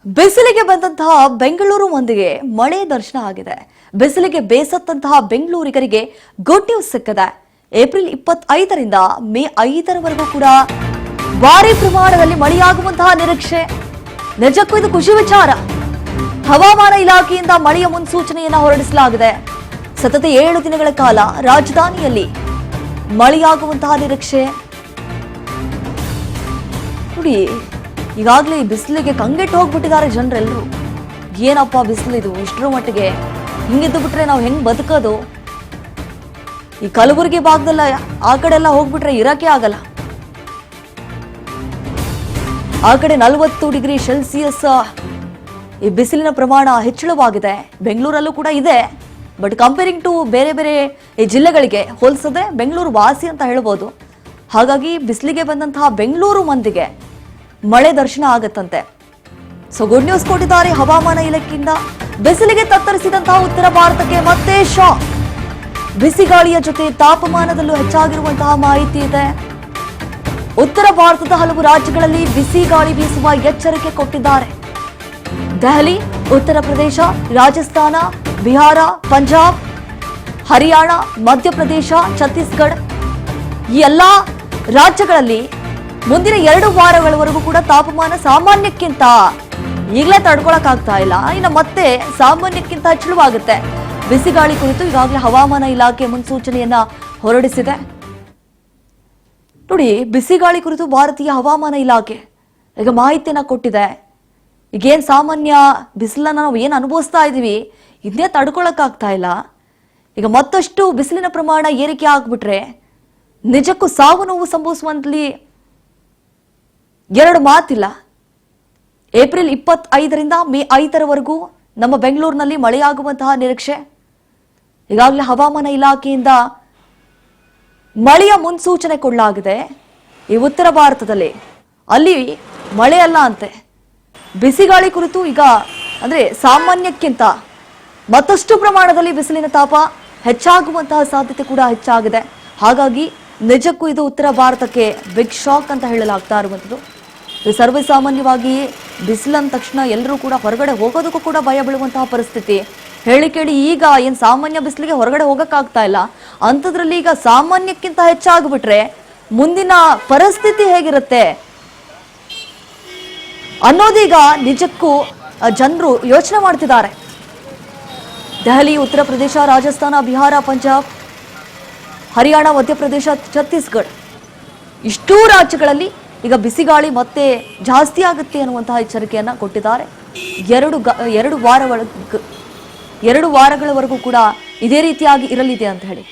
ಬಿಸಿಲಿಗೆ ಬಂದಂತಹ ಬೆಂಗಳೂರು ಮಂದಿಗೆ ಮಳೆ ದರ್ಶನ ಆಗಿದೆ. ಬಿಸಿಲಿಗೆ ಬೇಸತ್ತಂತಹ ಬೆಂಗಳೂರಿಗರಿಗೆ ಗುಡ್ ನ್ಯೂಸ್ ಸಿಕ್ಕಿದೆ. ಏಪ್ರಿಲ್ 25ರಿಂದ ಮೇ 5ರವರೆಗೂ ಕೂಡ ಭಾರಿ ಪ್ರಮಾಣದಲ್ಲಿ ಮಳೆಯಾಗುವಂತಹ ನಿರೀಕ್ಷೆ. ನಿಜಕ್ಕೂ ಇದು ಖುಷಿ ವಿಚಾರ. ಹವಾಮಾನ ಇಲಾಖೆಯಿಂದ ಮಳೆಯ ಮುನ್ಸೂಚನೆಯನ್ನ ಹೊರಡಿಸಲಾಗಿದೆ. ಸತತ 7 ದಿನಗಳ ಕಾಲ ರಾಜಧಾನಿಯಲ್ಲಿ ಮಳೆಯಾಗುವಂತಹ ನಿರೀಕ್ಷೆ. ನೋಡಿ, ಈಗಾಗಲೇ ಬಿಸಿಲಿಗೆ ಕಂಗೆಟ್ಟು ಹೋಗ್ಬಿಟ್ಟಿದ್ದಾರೆ ಜನರೆಲ್ಲರೂ. ಏನಪ್ಪ ಬಿಸಿಲಿದು ಇಷ್ಟರ ಮಟ್ಟಿಗೆ, ಹಿಂಗಿದ್ದು ಬಿಟ್ರೆ ನಾವು ಹೆಂಗ್ ಬದುಕೋದು? ಈ ಕಲಬುರಗಿ ಭಾಗದಲ್ಲ ಆ ಕಡೆ ಎಲ್ಲ ಹೋಗ್ಬಿಟ್ರೆ ಇರಕ್ಕೆ ಆಗಲ್ಲ. ಆ ಕಡೆ 40 ಡಿಗ್ರಿ ಸೆಲ್ಸಿಯಸ್ ಈ ಬಿಸಿಲಿನ ಪ್ರಮಾಣ ಹೆಚ್ಚಳವಾಗಿದೆ. ಬೆಂಗಳೂರಲ್ಲೂ ಕೂಡ ಇದೆ. ಬಟ್ ಕಂಪೇರಿಂಗ್ ಟು ಬೇರೆ ಬೇರೆ ಈ ಜಿಲ್ಲೆಗಳಿಗೆ ಹೋಲಿಸದೆ ಬೆಂಗಳೂರು ವಾಸಿ ಅಂತ ಹೇಳ್ಬೋದು. ಹಾಗಾಗಿ ಬಿಸಿಲಿಗೆ ಬಂದಂತಹ ಬೆಂಗಳೂರು ಮಂದಿಗೆ ಮಳೆ ದರ್ಶನ ಆಗತ್ತಂತೆ. ಸೊ ಗುಡ್ ನ್ಯೂಸ್ ಕೊಟ್ಟಿದ್ದಾರೆ ಹವಾಮಾನ ಇಲಾಖೆಯಿಂದ. ಬಿಸಿಲಿಗೆ ತತ್ತರಿಸಿದಂತಹ ಉತ್ತರ ಭಾರತಕ್ಕೆ ಮತ್ತೆ ಶಾಕ್. ಬಿಸಿಗಾಳಿಯ ಜೊತೆ ತಾಪಮಾನದಲ್ಲೂ ಹೆಚ್ಚಾಗಿರುವಂತಹ ಮಾಹಿತಿ ಇದೆ. ಉತ್ತರ ಭಾರತದ ಹಲವು ರಾಜ್ಯಗಳಲ್ಲಿ ಬಿಸಿ ಗಾಳಿ ಬೀಸುವ ಎಚ್ಚರಿಕೆ ಕೊಟ್ಟಿದ್ದಾರೆ. ದೆಹಲಿ, ಉತ್ತರ ಪ್ರದೇಶ, ರಾಜಸ್ಥಾನ, ಬಿಹಾರ, ಪಂಜಾಬ್, ಹರಿಯಾಣ, ಮಧ್ಯಪ್ರದೇಶ, ಛತ್ತೀಸ್ಗಢ ಈ ಎಲ್ಲಾ ರಾಜ್ಯಗಳಲ್ಲಿ ಮುಂದಿನ 2 ವಾರಗಳವರೆಗೂ ಕೂಡ ತಾಪಮಾನ ಸಾಮಾನ್ಯಕ್ಕಿಂತ ಈಗಲೇ ತಡ್ಕೊಳಕ್ ಆಗ್ತಾ ಇಲ್ಲ, ಇನ್ನು ಮತ್ತೆ ಸಾಮಾನ್ಯಕ್ಕಿಂತ ಹೆಚ್ಚಳವಾಗುತ್ತೆ. ಬಿಸಿಗಾಳಿ ಕುರಿತು ಈಗಾಗಲೇ ಹವಾಮಾನ ಇಲಾಖೆ ಮುನ್ಸೂಚನೆಯನ್ನ ಹೊರಡಿಸಿದೆ. ನೋಡಿ, ಬಿಸಿಗಾಳಿ ಕುರಿತು ಭಾರತೀಯ ಹವಾಮಾನ ಇಲಾಖೆ ಈಗ ಮಾಹಿತಿಯನ್ನ ಕೊಟ್ಟಿದೆ. ಈಗೇನ್ ಸಾಮಾನ್ಯ ಬಿಸಿಲನ್ನ ನಾವು ಏನ್ ಅನುಭವಿಸ್ತಾ ಇದೀವಿ, ಇದನ್ನೇ ತಡ್ಕೊಳಕ್ ಆಗ್ತಾ ಇಲ್ಲ. ಈಗ ಮತ್ತಷ್ಟು ಬಿಸಿಲಿನ ಪ್ರಮಾಣ ಏರಿಕೆ ಆಗ್ಬಿಟ್ರೆ ನಿಜಕ್ಕೂ ಸಾವು ನೋವು ಸಂಭವಿಸುವಂತಲ್ಲಿ 2 ಮಾತಿಲ್ಲ. ಏಪ್ರಿಲ್ 25ರಿಂದ ಮೇ 5ರವರೆಗೂ ನಮ್ಮ ಬೆಂಗಳೂರಿನಲ್ಲಿ ಮಳೆಯಾಗುವಂತಹ ನಿರೀಕ್ಷೆ. ಈಗಾಗಲೇ ಹವಾಮಾನ ಇಲಾಖೆಯಿಂದ ಮಳೆಯ ಮುನ್ಸೂಚನೆ ಕೊಡಲಾಗಿದೆ. ಈ ಉತ್ತರ ಭಾರತದಲ್ಲಿ ಅಲ್ಲಿ ಮಳೆ ಅಲ್ಲ ಅಂತೆ. ಬಿಸಿಗಾಳಿ ಕುರಿತು ಈಗ ಅಂದ್ರೆ ಸಾಮಾನ್ಯಕ್ಕಿಂತ ಮತ್ತಷ್ಟು ಪ್ರಮಾಣದಲ್ಲಿ ಬಿಸಿಲಿನ ತಾಪ ಹೆಚ್ಚಾಗುವಂತಹ ಸಾಧ್ಯತೆ ಕೂಡ ಹೆಚ್ಚಾಗಿದೆ. ಹಾಗಾಗಿ ನಿಜಕ್ಕೂ ಇದು ಉತ್ತರ ಭಾರತಕ್ಕೆ ಬಿಗ್ ಶಾಕ್ ಅಂತ ಹೇಳಲಾಗ್ತಾ ಇರುವಂಥದ್ದು. ಸರ್ವೇ ಸಾಮಾನ್ಯವಾಗಿ ಬಿಸಿಲಂದ ತಕ್ಷಣ ಎಲ್ಲರೂ ಕೂಡ ಹೊರಗಡೆ ಹೋಗೋದಕ್ಕೂ ಕೂಡ ಭಯ ಬೀಳುವಂತಹ ಪರಿಸ್ಥಿತಿ. ಹೇಳಿ ಕೇಳಿ ಈಗ ಏನ್ ಸಾಮಾನ್ಯ ಬಿಸಿಲಿಗೆ ಹೊರಗಡೆ ಹೋಗಕ್ಕಾಗ್ತಾ ಇಲ್ಲ, ಅಂಥದ್ರಲ್ಲಿ ಈಗ ಸಾಮಾನ್ಯಕ್ಕಿಂತ ಹೆಚ್ಚಾಗ್ಬಿಟ್ರೆ ಮುಂದಿನ ಪರಿಸ್ಥಿತಿ ಹೇಗಿರುತ್ತೆ ಅನ್ನೋದೀಗ ನಿಜಕ್ಕೂ ಜನರು ಯೋಚನೆ ಮಾಡ್ತಿದ್ದಾರೆ. ದೆಹಲಿ, ಉತ್ತರ ಪ್ರದೇಶ, ರಾಜಸ್ಥಾನ, ಬಿಹಾರ, ಪಂಜಾಬ್, ಹರಿಯಾಣ, ಮಧ್ಯಪ್ರದೇಶ, ಛತ್ತೀಸ್ಗಢ ಇಷ್ಟೂ ರಾಜ್ಯಗಳಲ್ಲಿ ಈಗ ಬಿಸಿಗಾಳಿ ಮತ್ತೆ ಜಾಸ್ತಿ ಆಗುತ್ತೆ ಅನ್ನುವಂತಹ ಎಚ್ಚರಿಕೆಯನ್ನ ಕೊಟ್ಟಿದ್ದಾರೆ. 2 ವಾರಗಳವರೆಗೂ ಕೂಡ ಇದೇ ರೀತಿಯಾಗಿ ಇರಲಿದೆ ಅಂತ ಹೇಳಿ.